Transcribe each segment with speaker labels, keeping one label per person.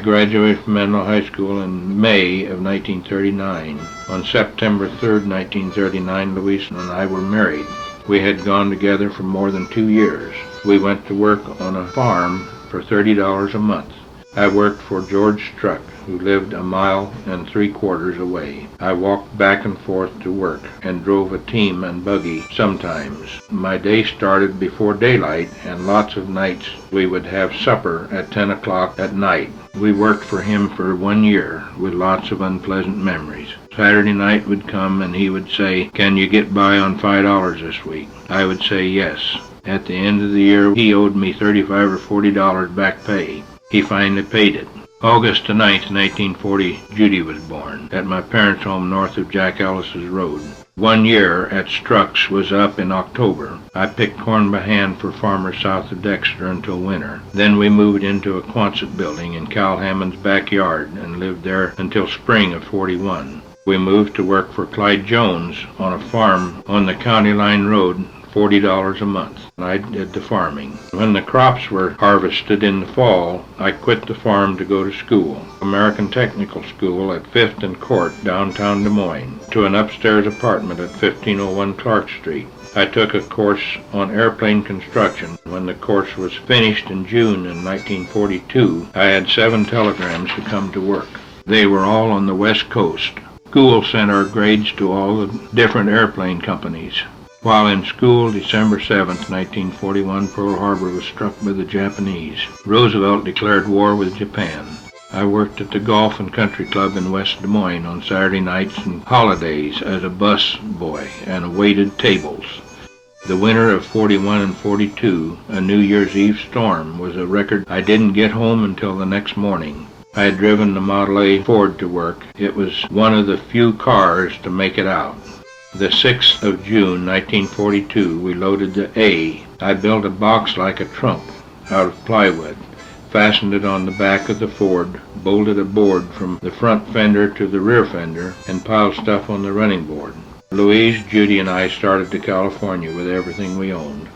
Speaker 1: graduated from Menlo High School in May of 1939. On September 3rd, 1939, Louisa and I were married. We had gone together for more than 2 years. We went to work on a farm for $30 a month. I worked for George Struck, who lived 1.75 miles away. I walked back and forth to work and drove a team and buggy sometimes. My day started before daylight, and lots of nights we would have supper at 10 o'clock at night. We worked for him for 1 year with lots of unpleasant memories. Saturday night would come and he would say, "Can you get by on $5 this week?" I would say yes. At the end of the year, he owed me $35 or $40 back pay. He finally paid it. August the 9th, 1940, Judy was born at my parents' home north of Jack Ellis's Road. 1 year at Struck's was up in October. I picked corn by hand for farmers south of Dexter until winter. Then we moved into a Quonset building in Cal Hammond's backyard and lived there until spring of 41. We moved to work for Clyde Jones on a farm on the County Line Road, $40 a month. I did the farming. When the crops were harvested in the fall, I quit the farm to go to school. American Technical School at 5th and Court, downtown Des Moines, to an upstairs apartment at 1501 Clark Street. I took a course on airplane construction. When the course was finished in June in 1942, I had 7 telegrams to come to work. They were all on the West Coast. School sent our grades to all the different airplane companies. While in school, December 7th, 1941, Pearl Harbor was struck by the Japanese. Roosevelt declared war with Japan. I worked at the Golf and Country Club in West Des Moines on Saturday nights and holidays as a bus boy and waited tables. The winter of 41 and 42, a New Year's Eve storm, was a record. I didn't get home until the next morning. I had driven the Model A Ford to work. It was one of the few cars to make it out. The 6th of June, 1942, we loaded the A. I built a box like a trunk out of plywood, fastened it on the back of the Ford, bolted a board from the front fender to the rear fender, and piled stuff on the running board. Louise, Judy, and I started to California with everything we owned,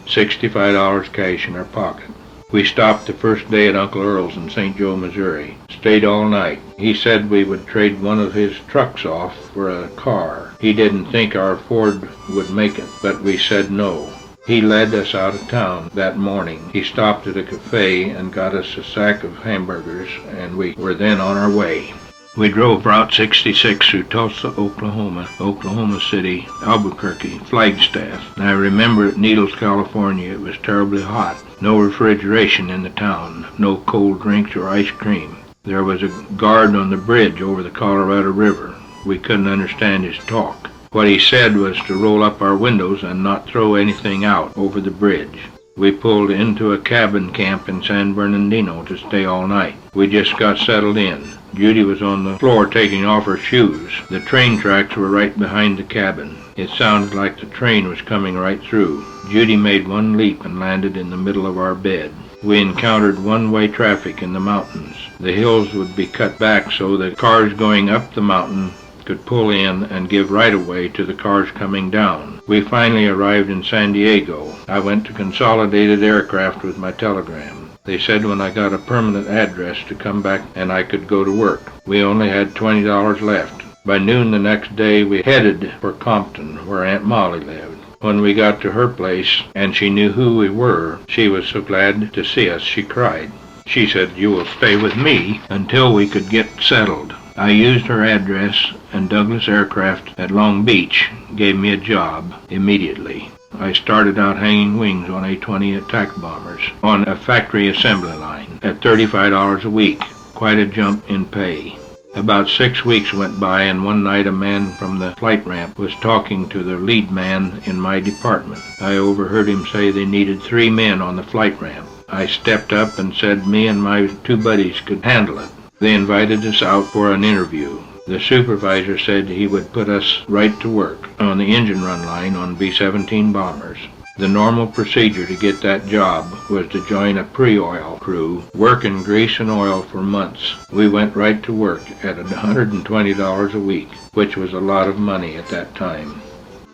Speaker 1: $65 cash in our pocket. We stopped the first day at Uncle Earl's in St. Joe, Missouri. Stayed all night. He said we would trade one of his trucks off for a car. He didn't think our Ford would make it, but we said no. He led us out of town that morning. He stopped at a cafe and got us a sack of hamburgers, and we were then on our way. We drove Route 66 through Tulsa, Oklahoma, Oklahoma City, Albuquerque, Flagstaff. And I remember at Needles, California, it was terribly hot. No refrigeration in the town, no cold drinks or ice cream. There was a guard on the bridge over the Colorado River. We couldn't understand his talk. What he said was to roll up our windows and not throw anything out over the bridge. We pulled into a cabin camp in San Bernardino to stay all night. We just got settled in. Judy was on the floor taking off her shoes. The train tracks were right behind the cabin. It sounded like the train was coming right through. Judy made one leap and landed in the middle of our bed. We encountered one-way traffic in the mountains. The hills would be cut back so the cars going up the mountain could pull in and give right-of-way to the cars coming down. We finally arrived in San Diego. I went to Consolidated Aircraft with my telegram. They said when I got a permanent address to come back and I could go to work. We only had $20 left. By noon the next day we headed for Compton, where Aunt Molly lived. When we got to her place and she knew who we were, she was so glad to see us she cried. She said, "You will stay with me until we could get settled." I used her address, and Douglas Aircraft at Long Beach gave me a job immediately. I started out hanging wings on A-20 attack bombers on a factory assembly line at $35 a week, quite a jump in pay. About 6 weeks went by, and one night a man from the flight ramp was talking to the lead man in my department. I overheard him say they needed 3 men on the flight ramp. I stepped up and said me and my 2 buddies could handle it. They invited us out for an interview. The supervisor said he would put us right to work on the engine run line on B-17 bombers. The normal procedure to get that job was to join a pre-oil crew, work in grease and oil for months. We went right to work at $120 a week, which was a lot of money at that time.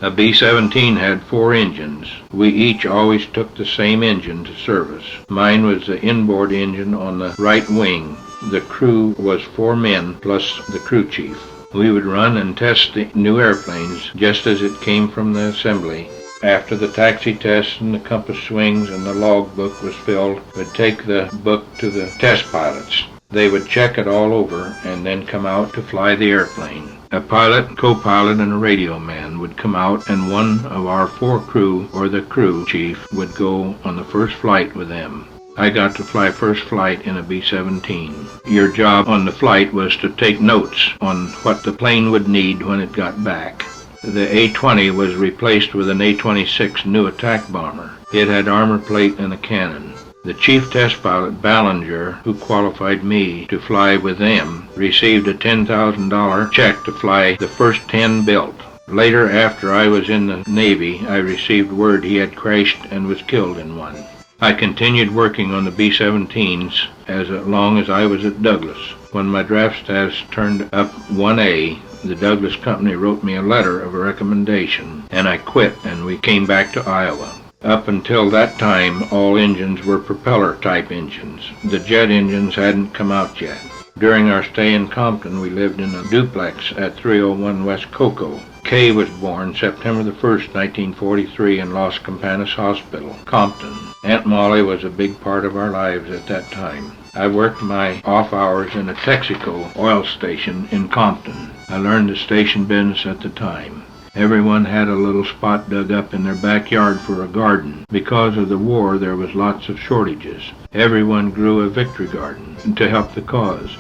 Speaker 1: A B-17 had 4 engines. We each always took the same engine to service. Mine was the inboard engine on the right wing. The crew was 4 men plus the crew chief. We would run and test the new airplanes just as it came from the assembly. After the taxi tests and the compass swings and the log book was filled, we'd take the book to the test pilots. They would check it all over and then come out to fly the airplane. A pilot, co-pilot, and a radio man would come out, and one of our 4 crew, or the crew chief, would go on the first flight with them. I got to fly first flight in a B-17. Your job on the flight was to take notes on what the plane would need when it got back. The A-20 was replaced with an A-26 new attack bomber. It had armor plate and a cannon. The chief test pilot, Ballinger, who qualified me to fly with them, received a $10,000 check to fly the first 10 built. Later, after I was in the Navy, I received word he had crashed and was killed in one. I continued working on the B-17s as long as I was at Douglas. When my draft status turned up 1A, the Douglas Company wrote me a letter of recommendation, and I quit and we came back to Iowa. Up until that time, all engines were propeller-type engines. The jet engines hadn't come out yet. During our stay in Compton, we lived in a duplex at 301 West Cocoa. Kay was born September the 1st, 1943 in Los Campanas Hospital, Compton. Aunt Molly was a big part of our lives at that time. I worked my off hours in a Texaco oil station in Compton. I learned the station business at the time. Everyone had a little spot dug up in their backyard for a garden. Because of the war, there was lots of shortages. Everyone grew a victory garden to help the cause.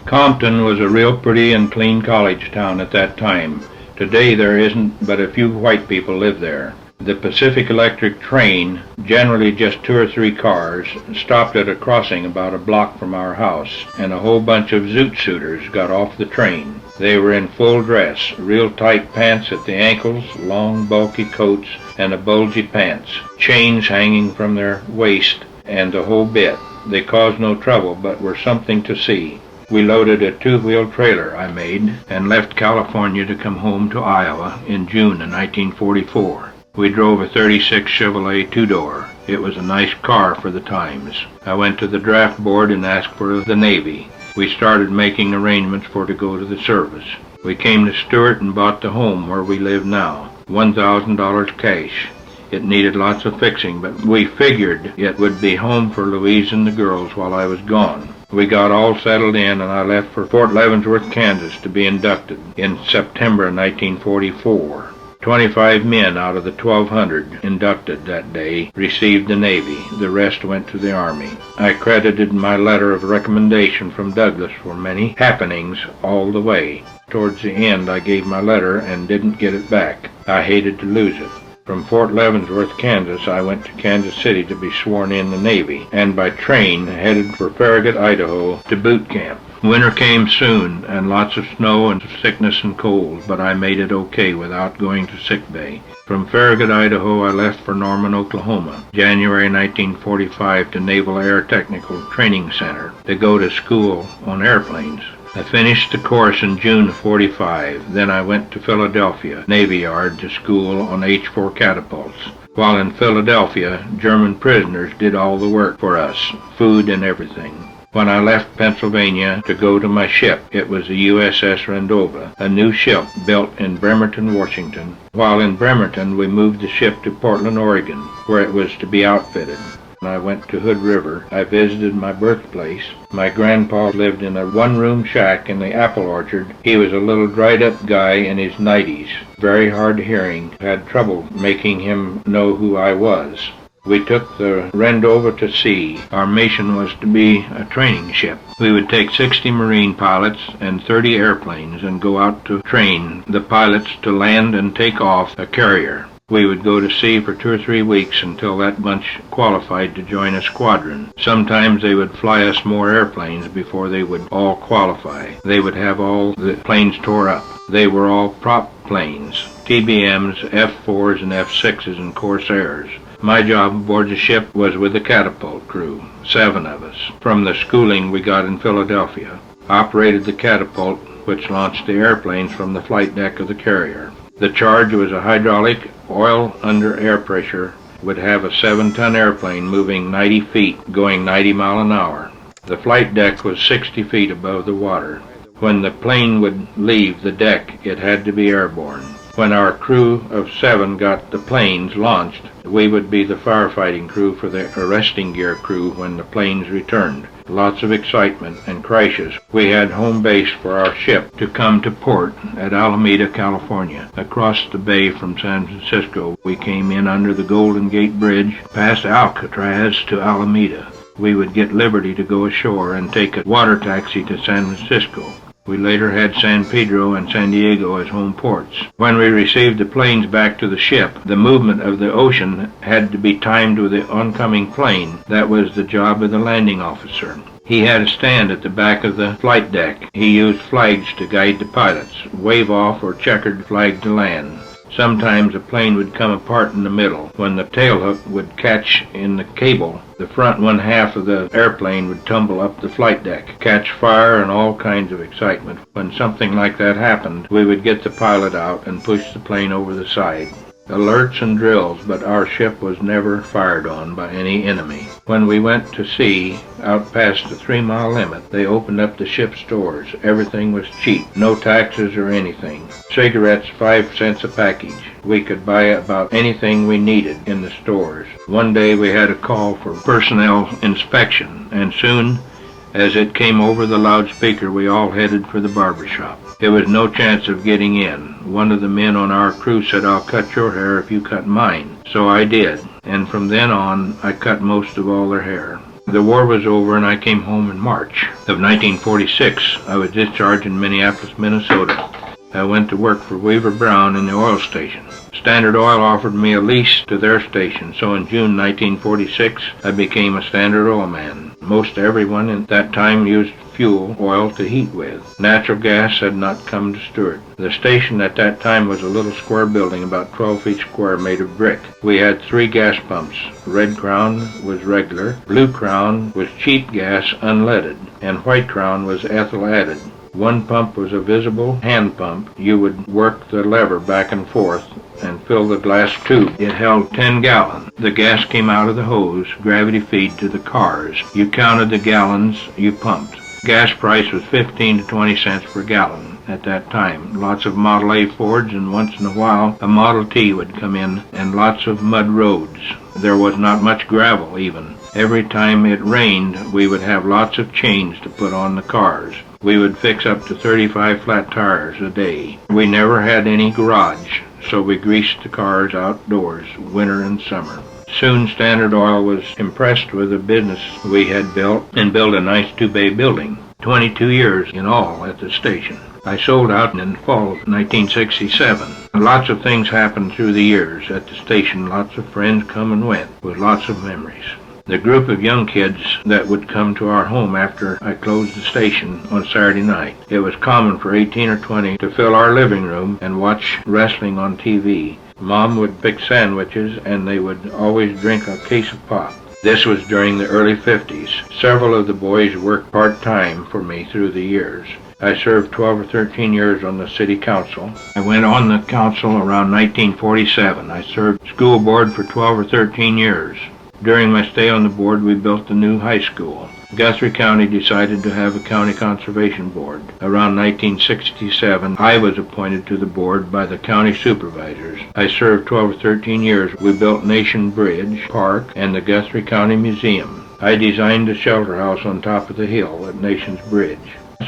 Speaker 1: Compton was a real pretty and clean college town at that time. Today there isn't but a few white people live there. The Pacific Electric train, generally just 2 or 3 cars, stopped at a crossing about a block from our house, and a whole bunch of zoot suiters got off the train. They were in full dress, real tight pants at the ankles, long bulky coats, and a bulgy pants, chains hanging from their waist, and the whole bit. They caused no trouble, but were something to see. We loaded a 2-wheel trailer I made, and left California to come home to Iowa in June of 1944. We drove a 36 Chevrolet 2-door. It was a nice car for the times. I went to the draft board and asked for the Navy. We started making arrangements for to go to the service. We came to Stewart and bought the home where we live now. $1,000 cash. It needed lots of fixing, but we figured it would be home for Louise and the girls while I was gone. We got all settled in, and I left for Fort Leavenworth, Kansas to be inducted in September 1944. 25 men out of the 1,200 inducted that day received the Navy. The rest went to the Army. I credited my letter of recommendation from Douglas for many happenings all the way. Towards the end, I gave my letter and didn't get it back. I hated to lose it. From Fort Leavenworth, Kansas, I went to Kansas City to be sworn in the Navy, and by train headed for Farragut, Idaho, to boot camp. Winter came soon, and lots of snow and sickness and cold, but I made it okay without going to sick bay. From Farragut, Idaho, I left for Norman, Oklahoma, January 1945 to Naval Air Technical Training Center to go to school on airplanes. I finished the course in June of 45. Then I went to Philadelphia Navy Yard to school on H-4 catapults. While in Philadelphia, German prisoners did all the work for us, food and everything. When I left Pennsylvania to go to my ship, it was the USS Rendova, a new ship built in Bremerton, Washington. While in Bremerton, we moved the ship to Portland, Oregon, where it was to be outfitted. I went to Hood River. I visited my birthplace. My grandpa lived in a one-room shack in the apple orchard. He was a little dried-up guy in his 90s, very hard-hearing. Had trouble making him know who I was. We took the Rendova to sea. Our mission was to be a training ship. We would take 60 Marine pilots and 30 airplanes and go out to train the pilots to land and take off a carrier. We would go to sea for 2 or 3 weeks until that bunch qualified to join a squadron. Sometimes they would fly us more airplanes before they would all qualify. They would have all the planes tore up. They were all prop planes, TBMs, F-4s, and F-6s, and Corsairs. My job aboard the ship was with the catapult crew, 7 of us, from the schooling we got in Philadelphia. Operated the catapult, which launched the airplanes from the flight deck of the carrier. The charge was a hydraulic, oil under air pressure, would have a 7-ton airplane moving 90 feet, going 90 miles an hour. The flight deck was 60 feet above the water. When the plane would leave the deck, it had to be airborne. When our crew of 7 got the planes launched, we would be the firefighting crew for the arresting gear crew when the planes returned. Lots of excitement and crashes. We had home base for our ship to come to port at Alameda, California. Across the bay from San Francisco, we came in under the Golden Gate Bridge, past Alcatraz to Alameda. We would get liberty to go ashore and take a water taxi to San Francisco. We later had San Pedro and San Diego as home ports. When we received the planes back to the ship, the movement of the ocean had to be timed with the oncoming plane. That was the job of the landing officer. He had a stand at the back of the flight deck. He used flags to guide the pilots, wave off or checkered flag to land. Sometimes a plane would come apart in the middle. When the tailhook would catch in the cable, the front one half of the airplane would tumble up the flight deck, catch fire, and all kinds of excitement. When something like that happened, we would get the pilot out and push the plane over the side. Alerts and drills, but our ship was never fired on by any enemy. When we went to sea, out past the 3-mile limit, they opened up the ship's doors. Everything was cheap, no taxes or anything. Cigarettes 5 cents a package. We could buy about anything we needed in the stores. One day we had a call for personnel inspection, and soon as it came over the loudspeaker, we all headed for the barber shop. There was no chance of getting in. One of the men on our crew said, "I'll cut your hair if you cut mine." So I did, and from then on, I cut most of all their hair. The war was over and I came home in March of 1946. I was discharged in Minneapolis, Minnesota. I went to work for Weaver Brown in the oil station. Standard Oil offered me a lease to their station, so in June 1946, I became a Standard Oil man. Most everyone at that time used fuel oil to heat with. Natural gas had not come to Stewart. The station at that time was a little square building about 12 feet square made of brick. We had 3 gas pumps. Red Crown was regular, Blue Crown was cheap gas unleaded, and White Crown was ethyl added. One pump was a visible hand pump. You would work the lever back and forth and fill the glass tube. It held 10 gallons. The gas came out of the hose, gravity feed to the cars. You counted the gallons you pumped. Gas price was 15 to 20 cents per gallon at that time. Lots of Model A Fords, and once in a while a Model T would come in, and lots of mud roads. There was not much gravel even. Every time it rained, we would have lots of chains to put on the cars. We would fix up to 35 flat tires a day. We never had any garage, so we greased the cars outdoors, winter and summer. Soon Standard Oil was impressed with the business we had built and built a nice 2-bay building. 22 years in all at the station. I sold out in fall of 1967. Lots of things happened through the years at the station. Lots of friends come and went with lots of memories. The group of young kids that would come to our home after I closed the station on Saturday night. It was common for 18 or 20 to fill our living room and watch wrestling on TV. Mom would pick sandwiches, and they would always drink a case of pop. This was during the early 50s. Several of the boys worked part-time for me through the years. I served 12 or 13 years on the city council. I went on the council around 1947. I served school board for 12 or 13 years. During my stay on the board, we built the new high school. Guthrie County decided to have a county conservation board. Around 1967, I was appointed to the board by the county supervisors. I served 12 or 13 years. We built Nation Bridge, Park, and the Guthrie County Museum. I designed the shelter house on top of the hill at Nation's Bridge.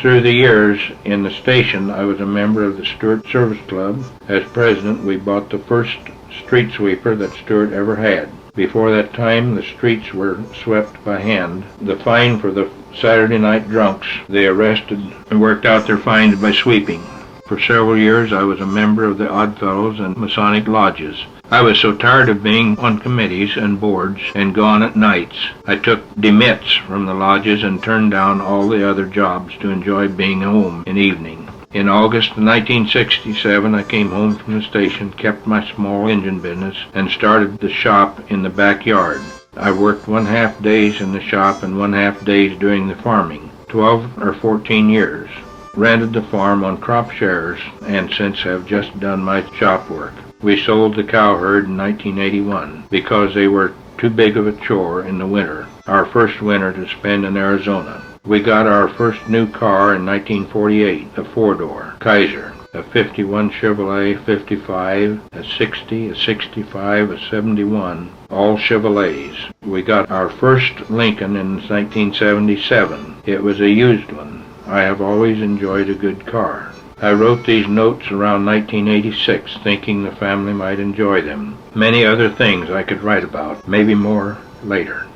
Speaker 1: Through the years in the station, I was a member of the Stewart Service Club. As president, we bought the first street sweeper that Stewart ever had. Before that time, the streets were swept by hand. The fine for the Saturday night drunks, they arrested and worked out their fines by sweeping. For several years, I was a member of the Odd Fellows and Masonic lodges. I was so tired of being on committees and boards and gone at nights. I took demits from the lodges and turned down all the other jobs to enjoy being home in evening. In August of 1967, I came home from the station, kept my small engine business, and started the shop in the backyard. I worked 1/2 days in the shop and 1/2 days doing the farming, 12 or 14 years. Rented the farm on crop shares, and since have just done my shop work. We sold the cow herd in 1981 because they were too big of a chore in the winter, our first winter to spend in Arizona. We got our first new car in 1948, a four-door Kaiser, a 51 Chevrolet 55, a 60, a 65, a 71, all Chevrolets. We got our first Lincoln in 1977. It was a used one. I have always enjoyed a good car. I wrote these notes around 1986, thinking the family might enjoy them. Many other things I could write about, maybe more later.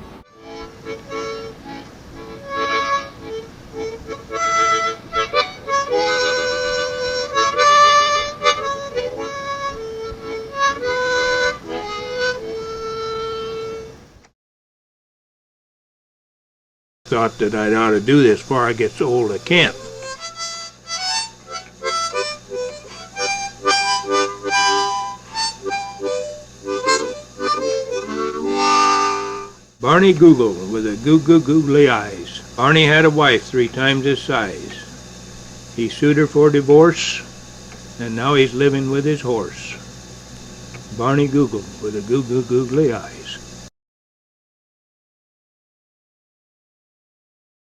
Speaker 2: Thought that I ought to do this before I get so old I can't. Barney Google with a googly eyes. Barney had a wife 3 times his size. He sued her for divorce, and now he's living with his horse. Barney Google with a googly eyes.